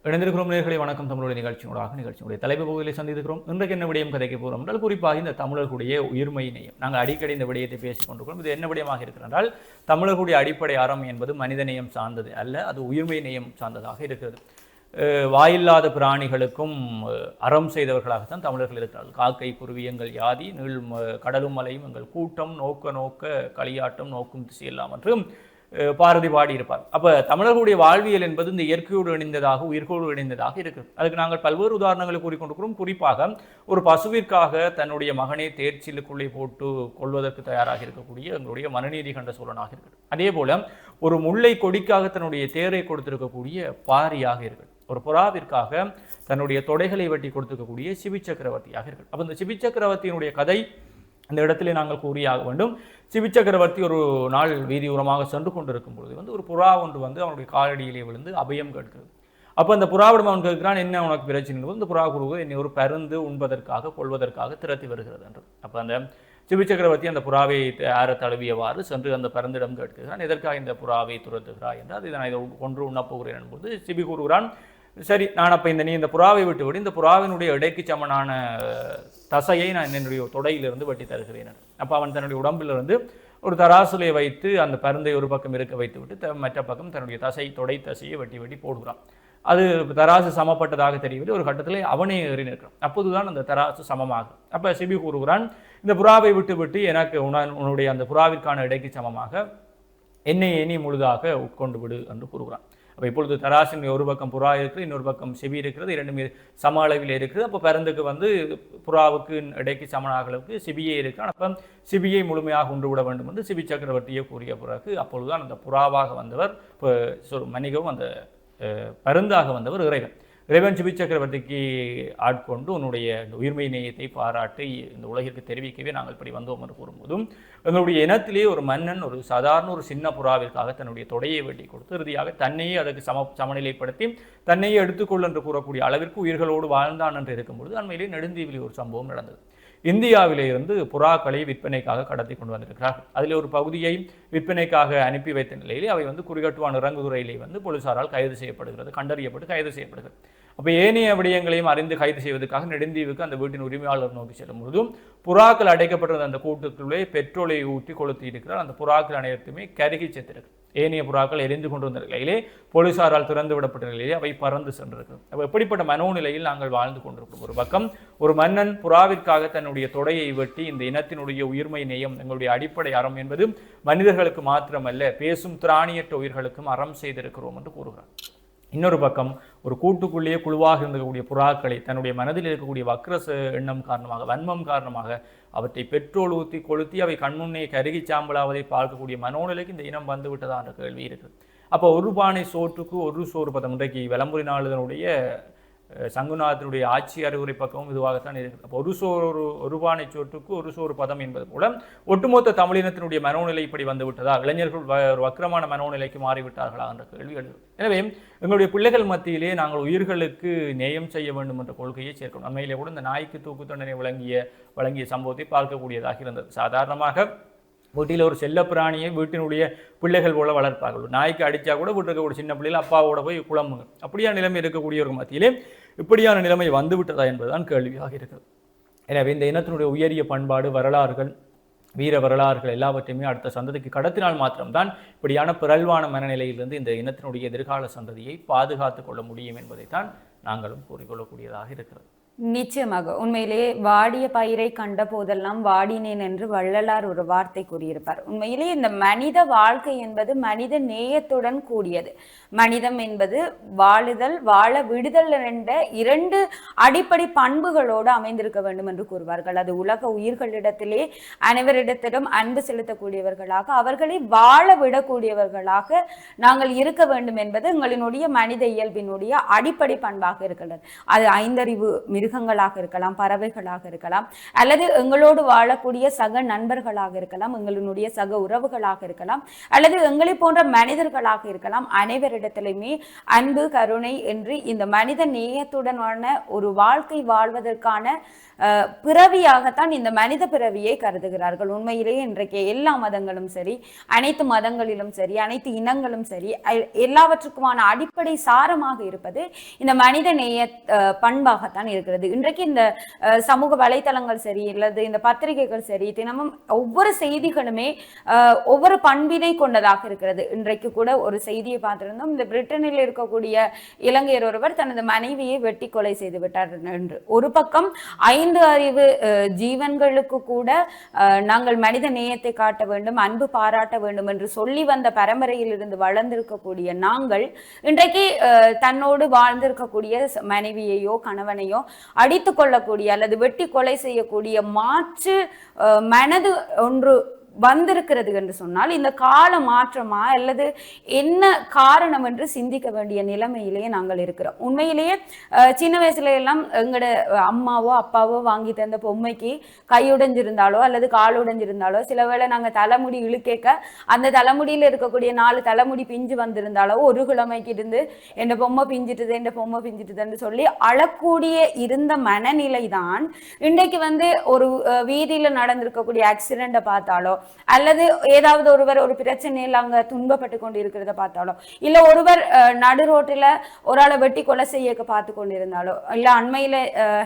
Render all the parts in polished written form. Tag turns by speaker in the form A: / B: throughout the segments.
A: இணைந்திருக்கிறோம் நேயர்களே, வணக்கம். தமிழுடைய நிகழ்ச்சியுடைய தலைப்பு பகுதியில் சந்தித்திருக்கிறோம். இன்றைக்கு என்ன விடயம் கதைக்க போகிறோம் என்றால், குறிப்பாக இந்த தமிழர்களுடைய உயிர்மை நேயம். நாங்கள் அடிக்கடி இந்த விடயத்தை பேசிக் கொண்டிருக்கிறோம். இது என்ன விடயமாக இருக்கிறால், தமிழர்களுடைய அடிப்படை அறம் என்பது மனித நேயம் சார்ந்தது அல்ல, அது உயிர்மை நேயம் சார்ந்ததாக இருக்கிறது. வாயில்லாத பிராணிகளுக்கும் அறம் செய்தவர்களாகத்தான் தமிழர்கள் இருக்கிறார்கள். காக்கை குருவி எங்கள் யாதி, நீள் கடலும் மலையும் எங்கள் கூட்டம், நோக்க நோக்க களியாட்டம் நோக்கும் திசையெல்லாம் மற்றும் பாரதி பாடி இருப்பார். அப்ப தமிழர்களுடைய வாழ்வியல் என்பது இந்த இயற்கையோடு இணைந்ததாக, உயிர்களோடு இணைந்ததாக இருக்கிறது. அதுக்கு நாங்கள் பல்வேறு உதாரணங்களை கூறிக்கொண்டிருக்கிறோம். குறிப்பாக ஒரு பசுவிற்காக தன்னுடைய மகனை தேர்ச்சிலுக்குள்ளே போட்டு கொள்வதற்கு தயாராக இருக்கக்கூடிய எங்களுடைய மனுநீதி கண்ட சோழனாக இருக்கிறது. அதே போல ஒரு முல்லை கொடிக்காக தன்னுடைய தேரை கொடுத்திருக்கக்கூடிய பாரியாக இருக்கிறது. ஒரு புறாவிற்காக தன்னுடைய தொடைகளை வெட்டி கொடுத்திருக்கக்கூடிய சிவி சக்கரவர்த்தியாக இருக்கிறது. அப்ப இந்த சிவி சக்கரவர்த்தியினுடைய கதை அந்த இடத்திலே நாங்கள் கூறியாக வேண்டும். சிவி சக்கரவர்த்தி ஒரு நாள் வீதி உரமாக சென்று கொண்டிருக்கும் பொழுது ஒரு புறா ஒன்று அவனுடைய காலடியிலே விழுந்து அபயம் கேட்கிறது. அப்போ அந்த புறாவிடம் அவன் கேட்கிறான், என்ன உனக்கு பிரச்சனை? இந்த புறா கூறுவது என்னை ஒரு பருந்து உண்பதற்காக கொள்வதற்காக திரட்டி வருகிறது என்று. அப்போ அந்த சிவி சக்கரவர்த்தி அந்த புறாவை ஆற தழுவியவாறு சென்று அந்த பருந்திடம் கேட்கிறான், எதற்காக இந்த புறாவை துரத்துகிறாய் என்றால், இதை நான் இதை கொன்று உண்ணப்போகிறேன் என்பது சிவி கூறுகிறான். சரி, நான் அப்போ நீ இந்த புறாவை விட்டுவிடு, இந்த புறாவினுடைய இடைக்கு சமனான தசையை நான் என்னுடைய தொடையிலிருந்து வெட்டி தருகிறேன். அப்போ அவன் தன்னுடைய உடம்பிலிருந்து ஒரு தராசுலை வைத்து அந்த பருந்தை ஒரு பக்கம் இருக்க வைத்து விட்டு மற்ற பக்கம் தன்னுடைய தொடை தசையை வெட்டி வெட்டி போடுகிறான். அது தராசு சமப்பட்டதாக தெரியவில்லை. ஒரு கட்டத்தில் அவனே ஏறி நிற்கிறான். அப்போதுதான் அந்த தராசு சமமாகும். அப்போ சிபி கூறுகிறான், இந்த புறாவை விட்டு விட்டு எனக்கு உன்னுடைய அந்த புறாவிற்கான இடைக்கு சமமாக என்னை எண்ணி முழுதாக உட்கொண்டு விடு என்று கூறுகிறான். அப்போ இப்பொழுது தராசின் ஒரு பக்கம் புறா இருக்குது, இன்னொரு பக்கம் சிபி இருக்கிறது, இரண்டுமே சம அளவில் இருக்குது. அப்போ பருந்துக்கு புறாவுக்கு இடைக்கு சமனாக அளவுக்கு சிபியே இருக்கிறான். அப்போ சிபியை முழுமையாக உண்டு விட வேண்டும் என்று சிபி சக்கரவர்த்தியை கூறிய பிறகு அப்பொழுதுதான் அந்த புறாவாக வந்தவர் மன்னிக்கவும் அந்த பருந்தாக வந்தவர் இறைவன் சிபி சக்கரவர்த்திக்கு ஆட்கொண்டு உன்னுடைய இந்த உயிர்மை நேயத்தை பாராட்டி இந்த உலகிற்கு தெரிவிக்கவே நாங்கள் இப்படி வந்தோம் என்று கூறும்போதும், எங்களுடைய இனத்திலே ஒரு மன்னன் ஒரு சாதாரண ஒரு சின்ன புறாவிற்காக தன்னுடைய தொடையை வெட்டி கொடுத்து இறுதியாக தன்னையே அதற்கு சமநிலைப்படுத்தி தன்னையே எடுத்துக்கொள் என்று கூறக்கூடிய அளவிற்கு உயிர்களோடு வாழ்ந்தான் என்று இருக்கும்பொழுது அண்மையிலே நெடுந்தீவிலே ஒரு சம்பவம் நடந்தது. இந்தியாவிலே இருந்து புறாக்களை விற்பனைக்காக கடத்தி கொண்டு வந்திருக்கிறார்கள். அதில் ஒரு பகுதியை விற்பனைக்காக அனுப்பி வைத்த நிலையிலே அவை குறிகட்டுவான் இறங்குதுறையிலே போலீசாரால் கைது செய்யப்படுகிறது, கண்டறியப்பட்டு கைது செய்யப்படுகிறது. அப்போ ஏனைய விடயங்களையும் அறிந்து கைது செய்வதற்காக நெடுந்தீவுக்கு அந்த வீட்டின் உரிமையாளர் நோக்கி செல்லும் பொழுதும் புறாக்கள் அடைக்கப்பட்டிருந்த அந்த கூட்டுக்குள்ளே பெட்ரோலை ஊற்றி கொளுத்தி இருக்கிறார். அந்த புறாக்கள் அனைத்துமே கருகி செத்திருக்கு. ஏனைய புறாக்கள் எரிந்து கொண்டிருந்த நிலையிலே போலீசாரால் திறந்து விடப்பட்ட நிலையிலே அவை பறந்து சென்றிருக்கிறது. அப்போ எப்படிப்பட்ட மனோநிலையில் நாங்கள் வாழ்ந்து கொண்டிருக்கிறோம்? ஒரு பக்கம் ஒரு மன்னன் புறாவிற்காக தன்னுடைய தொடையை வெட்டி இந்த இனத்தினுடைய உயிர்மை நேயம் எங்களுடைய அடிப்படை அறம் என்பது மனிதர்களுக்கு மாத்திரமல்ல, பேசும் திராணியற்ற உயிர்களுக்கும் அறம் செய்திருக்கிறோம் என்று கூறுகிறார். இன்னொரு பக்கம் ஒரு கூட்டுக்குள்ளேயே குழுவாக இருக்கக்கூடிய புறாக்களை தன்னுடைய மனதில் இருக்கக்கூடிய வக்ரச எண்ணம் காரணமாக, வன்மம் காரணமாக அவற்றை பெட்ரோல் ஊற்றி கொளுத்தி அவை கண்முன்னே கருகி சாம்பலாவதை பார்க்கக்கூடிய மனோநிலைக்கு இந்த இனம் வந்து விட்டதா என்ற கேள்வி இருக்குது. அப்போ ஒரு பானை சோற்றுக்கு ஒரு சோறு பதம். இன்றைக்கு விளம்பரி நாளிதனுடைய சங்குநாதனுடைய ஆட்சி அறிவுரை பக்கமும் இதுவாகத்தான் இருக்குது. அப்போ ஒரு பானை சோற்றுக்கு ஒரு சோறு பதம் என்பது போல ஒட்டுமொத்த தமிழினத்தினுடைய மனோநிலை இப்படி வந்து விட்டதா, இளைஞர்கள் ஒரு வக்கிரமான மனோநிலைக்கு மாறிவிட்டார்களா என்ற கேள்வி எழுது. எனவே எங்களுடைய பிள்ளைகள் மத்தியிலே நாங்கள் உயிர்களுக்கு நேயம் செய்ய வேண்டும் என்ற கொள்கையை சேர்க்கணும். உண்மையிலே கூட இந்த நாய்க்கு தூக்கு தண்டனை வழங்கிய சம்பவத்தை பார்க்கக்கூடியதாக இருந்தது. சாதாரணமாக வீட்டில் ஒரு செல்ல பிராணியை வீட்டினுடைய பிள்ளைகள் போல வளர்ப்பார்கள். நாய்க்கு அடித்தா கூட வீட்டில் இருக்கக்கூடிய சின்ன பிள்ளைகள் அப்பாவோட போய் குழம்புங்க. அப்படியான நிலைமை இருக்கக்கூடியவர்கள் மத்தியிலே இப்படியான நிலைமை வந்துவிட்டதா என்பதுதான் கேள்வியாக இருக்கிறது. எனவே இந்த இனத்தினுடைய உயரிய பண்பாடு, வரலாறுகள், வீர வரலாறுகள் எல்லாவற்றையுமே அடுத்த சந்ததிக்கு கடத்தினால் மாத்திரம்தான் இப்படியான பிறழ்வான மனநிலையிலிருந்து இந்த இனத்தினுடைய எதிர்கால சந்ததியை பாதுகாத்து கொள்ள முடியும் என்பதைத்தான் நாங்களும் கூறிக்கொள்ளக்கூடியதாக இருக்கிறது.
B: நிச்சயமாக உண்மையிலேயே வாடிய பயிரை கண்ட போதெல்லாம் வாடினேன் என்று வள்ளலார் ஒரு வார்த்தை கூறியிருப்பார். உண்மையிலேயே இந்த மனித வாழ்க்கை என்பது மனித நேயத்துடன் கூடியது. மனிதம் என்பது வாழுதல், வாழ விடுதல் என்ற இரண்டு அடிப்படை பண்புகளோடு அமைந்திருக்க வேண்டும் என்று கூறுவார்கள். அது உலக உயிர்களிடத்திலே அனைவரிடத்திலும் அன்பு செலுத்தக்கூடியவர்களாக, அவர்களை வாழ விடக்கூடியவர்களாக நாங்கள் இருக்க வேண்டும் என்பது எங்களினுடைய மனித இயல்பினுடைய அடிப்படை பண்பாக இருக்கின்றது. அது ஐந்தறிவு மிருகங்களாக இருக்கலாம், பறவைகளாக இருக்கலாம், அல்லது எங்களோடு வாழக்கூடிய சக நண்பர்களாக இருக்கலாம், எங்களுடைய சக உறவுகளாக இருக்கலாம், அல்லது எங்களை போன்ற மனிதர்களாக இருக்கலாம். அனைவரிடத்திலுமே அன்பு, கருணை என்று இந்த மனித நேயத்துடனான ஒரு வாழ்க்கை வாழ்வதற்கான பிறவியாகத்தான் இந்த மனித பிறவியை கருதுகிறார்கள். உண்மையிலேயே இன்றைக்கு எல்லா மதங்களும் சரி, அனைத்து மதங்களிலும் சரி, அனைத்து இனங்களும் சரி, எல்லாவற்றுக்குமான அடிப்படை சாரமாக இருப்பது இந்த மனித நேய பண்பாகத்தான் இருக்கிறது. இன்றைக்கு இந்த சமூக வலைத்தளங்கள் சரி, அல்லது இந்த பத்திரிகைகள் சரி, தினமும் ஒவ்வொரு செய்திகளுமே ஒவ்வொரு பண்பினை கொண்டதாக இருக்கிறது. இன்றைக்கு கூட ஒரு செய்தியை பார்த்திருந்தோம். இந்த பிரிட்டனில் இருக்கக்கூடிய இலங்கையர் ஒருவர் தனது மனைவியை வெட்டி கொலை செய்து விட்டார் என்று. ஒரு பக்கம் 5 அறிவு ஜீவன்களுக்கு கூட நாங்கள் மனித நேயத்தை காட்ட வேண்டும், அன்பு பாராட்ட வேண்டும் என்று சொல்லி வந்த பரம்பரையில் இருந்து வளர்ந்திருக்கக்கூடிய நாங்கள் இன்றைக்கு தன்னோடு வாழ்ந்திருக்கக்கூடிய மனைவியையோ கணவனையோ அடித்து கொள்ளக்கூடிய அல்லது வெட்டி கொலை செய்யக்கூடிய மாற்று மனது ஒன்று வந்திருக்கிறது என்று சொன்னால் இந்த கால மாற்றமா அல்லது என்ன காரணம் என்று சிந்திக்க வேண்டிய நிலைமையிலேயே நாங்கள் இருக்கிறோம். உண்மையிலேயே சின்ன வயசுல எல்லாம் எங்களோட அம்மாவோ அப்பாவோ வாங்கி தந்த பொம்மைக்கு கையுடைஞ்சிருந்தாலோ அல்லது காலுடைஞ்சிருந்தாலோ, சில வேளை நாங்கள் தலைமுடி இழுக்கேக்க அந்த தலைமுடியில் இருக்கக்கூடிய 4 தலைமுடி பிஞ்சு வந்திருந்தாலோ, ஒரு கிழமைக்கு இருந்து என் பொம்மை பிஞ்சிட்டுதுன்னு சொல்லி அழக்கூடிய இருந்த மனநிலை தான் இன்றைக்கு ஒரு வீதியில நடந்திருக்கக்கூடிய ஆக்சிடென்ட்டை பார்த்தாலோ, அல்லது ஏதாவது ஒருவர் ஒரு பிரச்சனையில் அங்க துன்பப்பட்டு கொண்டு இருக்கிறத பார்த்தாலோ, இல்ல ஒருவர் நடு ரோட்டில் ஒரு ஆளை வெட்டி கொலை செய்ய பார்த்து கொண்டிருந்தாலோ, இல்ல அண்மையில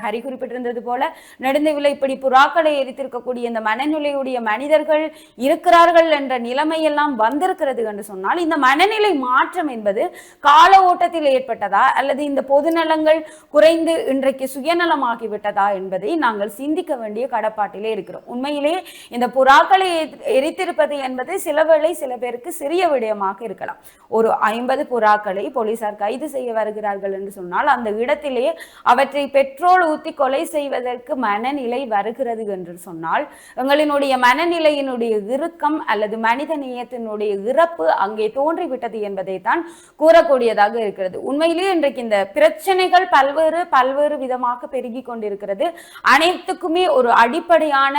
B: ஹரி குறிப்பிட்டிருந்தது போல நெடுந்தீவில் இப்படி புறாக்களை எரித்திருக்கக்கூடிய இந்த மனநிலையுடைய மனிதர்கள் இருக்கிறார்கள் என்ற நிலைமையெல்லாம் வந்திருக்கிறது என்று சொன்னால், இந்த மனநிலை மாற்றம் என்பது கால ஓட்டத்தில் ஏற்பட்டதா அல்லது இந்த பொதுநலங்கள் குறைந்து இன்றைக்கு சுயநலமாகிவிட்டதா என்பதை நாங்கள் சிந்திக்க வேண்டிய கடப்பாட்டிலே இருக்கிறோம். உண்மையிலே இந்த புறாக்களை எரித்திருப்பது என்பது சில பேருக்கு சிறிய விடயமாக இருக்கலாம். ஒரு 50 புறாக்களை போலீசார் கைது செய்ய வருகிறார்கள் என்று சொன்னால் அந்த இடத்திலே அவற்றை பெட்ரோல் ஊற்றி கொலை செய்வதற்கு மனநிலை வருகிறது என்று சொன்னால், எங்களினுடைய மனநிலையினுடைய இறுக்கம் அல்லது மனித நேயத்தினுடைய இறப்பு அங்கே தோன்றிவிட்டது என்பதை தான் கூறக்கூடியதாக இருக்கிறது. உண்மையிலேயே இன்றைக்கு இந்த பிரச்சனைகள் பல்வேறு விதமாக பெருகி கொண்டிருக்கிறது. அனைத்துக்குமே ஒரு அடிப்படையான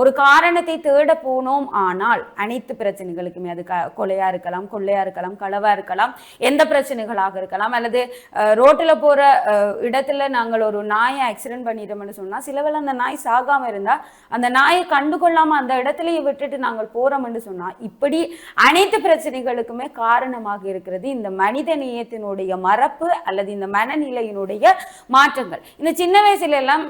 B: ஒரு காரணத்தை தேட போனோம். ஆனால் அனைத்து பிரச்சனைகளுக்குமே அது கொலையா இருக்கலாம், கொள்ளையா இருக்கலாம், களவா இருக்கலாம், எந்த பிரச்சனைகளாக இருக்கலாம், அல்லது ரோட்டில் போற இடத்துல நாங்கள் ஒரு நாயை ஆக்சிடென்ட் பண்ணிட்டோம்னு சொன்னா, சிலவேளை அந்த நாய் சாகாம இருந்தா அந்த நாயை கண்டுகொள்ளாம அந்த இடத்துலயே விட்டுட்டு நாங்கள் போறோம்னு சொன்னா, இப்படி அனைத்து பிரச்சனைகளுக்குமே காரணமாக இருக்கிறது இந்த மனித நேயத்தினுடைய மறப்பு அல்லது இந்த மனநிலையினுடைய மாற்றங்கள். இந்த சின்ன வயசுல எல்லாம்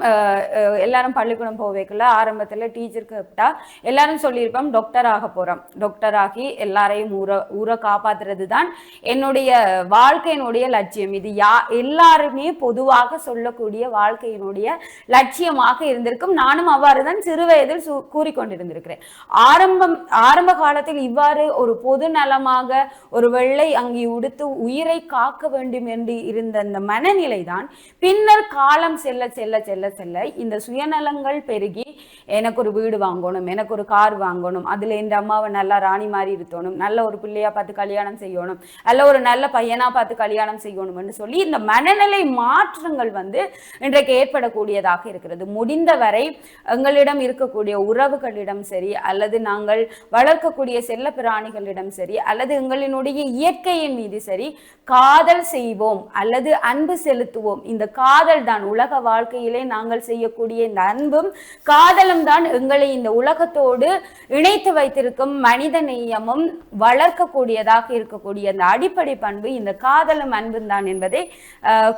B: எல்லாரும் பள்ளிக்கூடம் போவேக்கல ஆரம்பத்துல டீச்சர் கேட்டா எல்லாரும் சொல்லியிருப்போம் டாக்டர் ஆக போறோம், டாக்டர் ஆகி எல்லாரையும் ஊரை காப்பாத்துறது தான் என்னுடைய வாழ்க்கையினுடைய லட்சியம். இது எல்லாருமே பொதுவாக சொல்லக்கூடிய வாழ்க்கையினுடைய லட்சியமாக இருந்திருக்கும். நானும் அவ்வாறு தான் சிறு வயதில் கூறிக்கொண்டிருந்திருக்கிறேன். ஆரம்ப காலத்தில் இவ்வாறு ஒரு பொது நலமாக ஒரு வெள்ளை அங்கி உடுத்து உயிரை காக்க வேண்டும் என்று இருந்த அந்த மனநிலை தான் பின்னர் காலம் செல்ல செல்ல செல்ல செல்ல இந்த சுயநலங்கள் பெருகி, எனக்கு ஒரு வீடு வாங்கணும், எனக்கு ஒரு கார் வாங்கணும், அதுல இந்த அம்மாவை நல்லா ராணி மாதிரி இருக்கணும், நல்ல ஒரு பிள்ளையா பார்த்து கல்யாணம் செய்யணும், அல்ல ஒரு நல்ல பையனா பார்த்து கல்யாணம் செய்யணும்னு சொல்லி இந்த மனநிலை மாற்றங்கள் இன்றைக்கு ஏற்படக்கூடியதாக இருக்கிறது. முடிந்தவரை எங்களிடம் இருக்கக்கூடிய உறவுகளிடம் சரி, அல்லது நாங்கள் வளர்க்கக்கூடிய செல்ல பிராணிகளிடம் சரி, அல்லது எங்களினுடைய இயற்கையின் மீது சரி, காதல் செய்வோம் அல்லது அன்பு செலுத்துவோம். இந்த காதல் தான் உலக வாழ்க்கையிலே நாங்கள் செய்யக்கூடிய இந்த அன்பும் காதலும் தான் எங்களை இந்த உலகத்தோடு இணைத்து வைத்திருக்கும் மனித நேயமும் வளர்க்கக்கூடியதாக இருக்கக்கூடிய அந்த அடிப்படை பண்பு இந்த காதலும் அன்பும் தான் என்பதை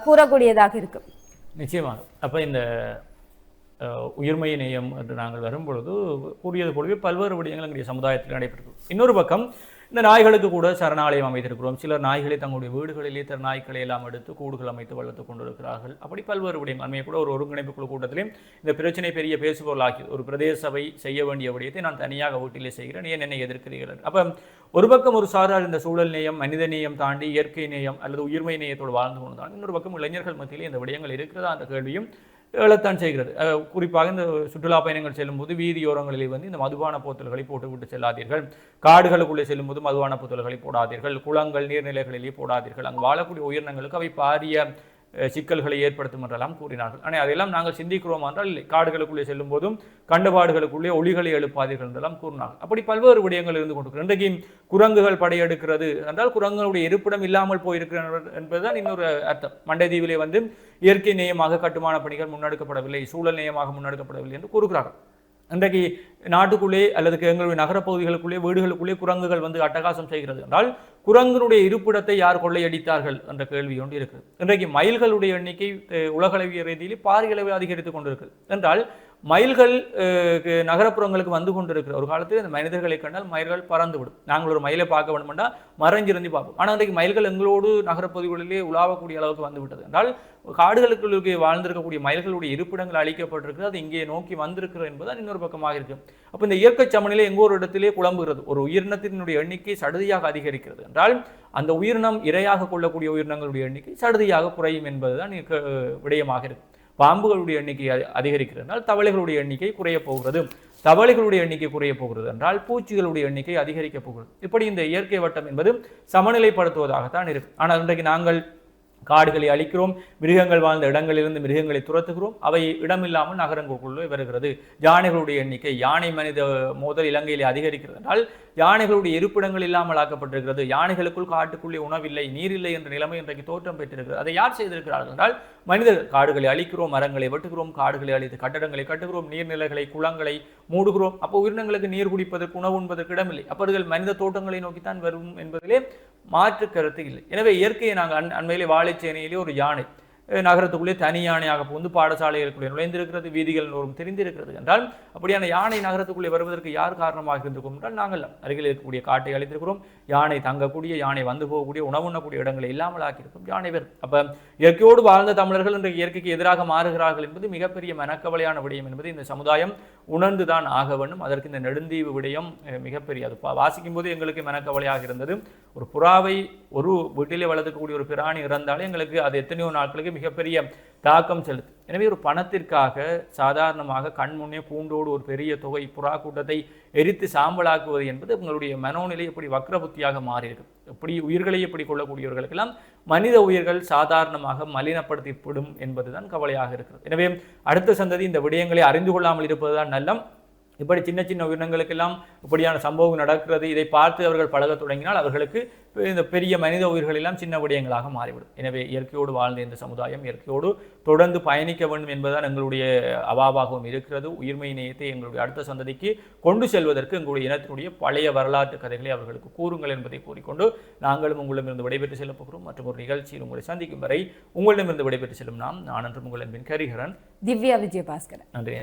B: கூறக்கூடியதாக இருக்கும்.
A: நிச்சயமாக. அப்ப இந்த உயிர்மை நேயம் என்று நாங்கள் வரும்பொழுது கூறியது போலவே பல்வேறு விடயங்கள் எங்களுடைய சமுதாயத்தில் நடைபெற்றது. இன்னொரு பக்கம் இந்த நாய்களுக்கு கூட சரணாலயம் அமைத்திருக்கிறோம். சிலர் நாய்களை தங்களுடைய வீடுகளிலே நாய்களை எல்லாம் எடுத்து கூடுகள் அமைத்து வளர்த்து கொண்டிருக்கிறார்கள். அப்படி பல்வேறு விடயம். அண்மையை கூட ஒரு ஒருங்கிணைப்பு குழு கூட்டத்திலையும் இந்த பிரச்சனை பெரிய பேசுபொருளாக்கி, ஒரு பிரதேச சபை செய்ய வேண்டிய விடயத்தை நான் தனியாக வீட்டிலே செய்கிறேன், ஏன் என்னை எதிர்க்கிறீர்கள்? அப்போ ஒரு பக்கம் ஒரு சாரார் இந்த சூழல் நேயம், மனித நேயம் தாண்டி இயற்கை நேயம் அல்லது உயிர்மை நேயத்தோடு வாழ்ந்து கொண்டுதான், இன்னொரு பக்கம் இளைஞர்கள் மத்தியிலே இந்த விடயங்கள் இருக்கிறதா அந்த கேள்வியும் எழத்தான் செய்கிறது. குறிப்பாக இந்த சுற்றுலா பயணங்கள் செல்லும்போது வீதியோரங்களிலே இந்த மதுபான போத்தல்களை போட்டுவிட்டு செல்லாதீர்கள், காடுகளுக்குள்ளே செல்லும்போது மதுபான போத்தல்களை போடாதீர்கள், குளங்கள் நீர்நிலைகளிலே போடாதீர்கள், அங்கு வாழக்கூடிய உயிரினங்களுக்கு அவை பாரிய சிக்கல்களை ஏற்படுத்தும் என்றெல்லாம் கூறினார்கள். ஆனால் அதெல்லாம் நாங்கள் சிந்திக்கிறோம் என்றால் இல்லை. காடுகளுக்குள்ளே செல்லும் போதும் கண்டபாடுகளுக்குள்ளே ஒளிகளை எழுப்பாதீர்கள் என்றெல்லாம் கூறினார்கள். அப்படி பல்வேறு விடயங்கள் இருந்து கொண்டிருக்கிறது. இன்றைக்கு குரங்குகள் படையெடுக்கிறது என்றால் குரங்குகளுடைய இருப்பிடம் இல்லாமல் போயிருக்கிறது என்பதுதான் இன்னொரு அர்த்தம். மண்டைதீவிலே வந்து இயற்கை நேயமாக கட்டுமான பணிகள் முன்னெடுக்கப்படவில்லை, சூழல் நேயமாக முன்னெடுக்கப்படவில்லை என்று கூறுகிறார்கள். இன்றைக்கு நாட்டுக்குள்ளே அல்லது எங்களுடைய நகரப்பகுதிகளுக்குள்ளே வீடுகளுக்குள்ளே குரங்குகள் வந்து அட்டகாசம் செய்கிறது என்றால் குரங்கினுடைய இருப்பிடத்தை யார் கொள்ளையடித்தார்கள் என்ற கேள்வி ஒன்று இருக்குது. இன்றைக்கு மயில்களுடைய எண்ணிக்கை உலகளவிய ரீதியில் பாரியளவு அதிகரித்துக் கொண்டிருக்கிறது என்றால் மயில்கள் நகரப்புறங்களுக்கு வந்து கொண்டிருக்கிற ஒரு காலத்தில் இந்த மனிதர்களை கண்டால் மயில்கள் பறந்துவிடும். நாங்கள் ஒரு மயிலை பார்க்க வேண்டுமென்றா மறைஞ்சிருந்து பார்ப்போம். ஆனால் இன்றைக்கு மயில்கள் எங்களோடு நகரப்பகுதிகளிலே உலாவக்கூடிய அளவுக்கு வந்துவிட்டது என்றால் காடுகளுக்கு வாழ்ந்திருக்கக்கூடிய மயில்களுடைய இருப்பிடங்கள் அளிக்கப்பட்டிருக்கிறது, அது இங்கே நோக்கி வந்திருக்கிறது என்பதுதான் இன்னொரு பக்கமாக இருக்கு. அப்போ இந்த இயற்கை சமநிலை எங்கோ ஒரு இடத்திலே குழம்புகிறது. ஒரு உயிரினத்தினுடைய எண்ணிக்கை சடுதியாக அதிகரிக்கிறது என்றால் அந்த உயிரினம் இரையாக கொள்ளக்கூடிய உயிரினங்களுடைய எண்ணிக்கை சடுதியாக குறையும் என்பதுதான் விடயமாக இருக்கு. பாம்புகளுடைய எண்ணிக்கை அதிகரிக்கிறதுனால் தவளைகளுடைய எண்ணிக்கை குறைய போகிறது, தவளைகளுடைய எண்ணிக்கை குறைய போகிறது என்றால் பூச்சிகளுடைய எண்ணிக்கை அதிகரிக்க போகிறது. இப்படி இந்த இயற்கை வட்டம் என்பது சமநிலைப்படுத்துவதாகத்தான் இருக்கு. ஆனால் இன்றைக்கு நாங்கள் காடுகளை அழிக்கிறோம், மிருகங்கள் வாழ்ந்த இடங்களிலிருந்து மிருகங்களை துரத்துகிறோம், அவை இடமில்லாமல் நகரங்களுக்குள்ளே வருகிறது. யானைகளுடைய எண்ணிக்கை, யானை மனித மோதல் இலங்கையிலே அதிகரிக்கிறது என்றால் யானைகளுடைய இருப்பிடங்கள் இல்லாமல் ஆக்கப்பட்டிருக்கிறது. யானைகளுக்குள் காட்டுக்குள்ளே உணவில்லை, நீரில்லை என்ற நிலைமை இன்றைக்கு தோற்றம் பெற்றிருக்கிறது. அதை யார் செய்திருக்கிறார்கள் என்றால் மனிதர்கள். காடுகளை அழிக்கிறோம், மரங்களை வெட்டுகிறோம், காடுகளை அழித்து கட்டடங்களை கட்டுகிறோம், நீர்நிலைகளை குளங்களை மூடுகிறோம். அப்போ உயிரினங்களுக்கு நீர் குடிப்பதற்கு உணவு உண்பதற்கு இடமில்லை. அப்பவர்கள் மனித தோட்டங்களை நோக்கித்தான் வரும் என்பதிலே மாற்று கருத்து இல்லை. எனவே இயற்கையை நாங்கள் அண்மையிலே வாழைச்சேனையிலே ஒரு யானை நகரத்துக்குள்ளே தனி யானையாக புகுந்து பாடசாலைகளுக்குள்ளே நுழைந்திருக்கிறது, வீதிகள் நோரும் தெரிந்திருக்கிறது என்றால் அப்படியான யானை நகரத்துக்குள்ளே வருவதற்கு யார் காரணமாக இருந்திருக்கும் என்றால் நாங்கள் அருகில் இருக்கக்கூடிய காட்டை அழித்திருக்கிறோம். யானை தங்கக்கூடிய, யானை வந்து போகக்கூடிய, உணவுண்ணக்கூடிய இடங்களை இல்லாமல் ஆக்கியிருக்கும். யானை பேர் அப்போ இயற்கையோடு வாழ்ந்த தமிழர்கள் இன்றைக்கு இயற்கைக்கு எதிராக மாறுகிறார்கள் என்பது மிகப்பெரிய மனக்கவலையான விடயம் என்பது இந்த சமுதாயம் உணர்ந்துதான் ஆக வேண்டும். அதற்கு இந்த நெடுந்தீவு விடயம் மிகப்பெரிய, அது வாசிக்கும் போது எங்களுக்கு மனக்கவலையாக இருந்தது. ஒரு புறாவை ஒரு வீட்டிலே வளர்க்கக்கூடிய ஒரு பிராணி இறந்தாலே எங்களுக்கு அது எத்தனையோ நாட்களுக்கு மிகப்பெரிய தாக்கம் செலுத்தும். எனவே ஒரு பணத்திற்காக சாதாரணமாக கண்முன்னே பூண்டோடு ஒரு பெரிய தொகை புறா கூட்டத்தை எரித்து சாம்பலாக்குவது என்பது உங்களுடைய மனோநிலை எப்படி வக்ர புத்தியாக மாறியிருக்கு. எப்படி உயிர்களை எப்படி கொள்ளக்கூடியவர்களுக்கெல்லாம் மனித உயிர்கள் சாதாரணமாக மலினப்படுத்திவிடும் என்பதுதான் கவலையாக இருக்கிறது. எனவே அடுத்த சந்ததி இந்த விடயங்களை அறிந்து கொள்ளாமல் இருப்பதுதான் நல்லம். இப்படி சின்ன சின்ன உயிரினங்களுக்கெல்லாம் இப்படியான சம்பவம் நடக்கிறது, இதை பார்த்து அவர்கள் பழக தொடங்கினால் அவர்களுக்கு இந்த பெரிய மனித உயிர்கள் எல்லாம் சின்ன விடயங்களாக மாறிவிடும். எனவே இயற்கையோடு வாழ்ந்த இந்த சமுதாயம் இயற்கையோடு தொடர்ந்து பயணிக்க வேண்டும் என்பதுதான் எங்களுடைய அவாபாகவும் இருக்கிறது. உயிர்மை நேயத்தை எங்களுடைய அடுத்த சந்ததிக்கு கொண்டு செல்வதற்கு எங்களுடைய இனத்தினுடைய பழைய வரலாற்று கதைகளை அவர்களுக்கு கூறுங்கள் என்பதை கூறிக்கொண்டு நாங்களும் உங்களிடமிருந்து விடைபெற்று செல்லப் போகிறோம். மற்றும் ஒரு நிகழ்ச்சியில் உங்களை சந்திக்கும் வரை உங்களிடமிருந்து விடைபெற்று செல்லும் நான் என்றும் உங்கள் அன்பின் கரிகரன்,
B: திவ்யா விஜயபாஸ்கரன்.
A: நன்றி.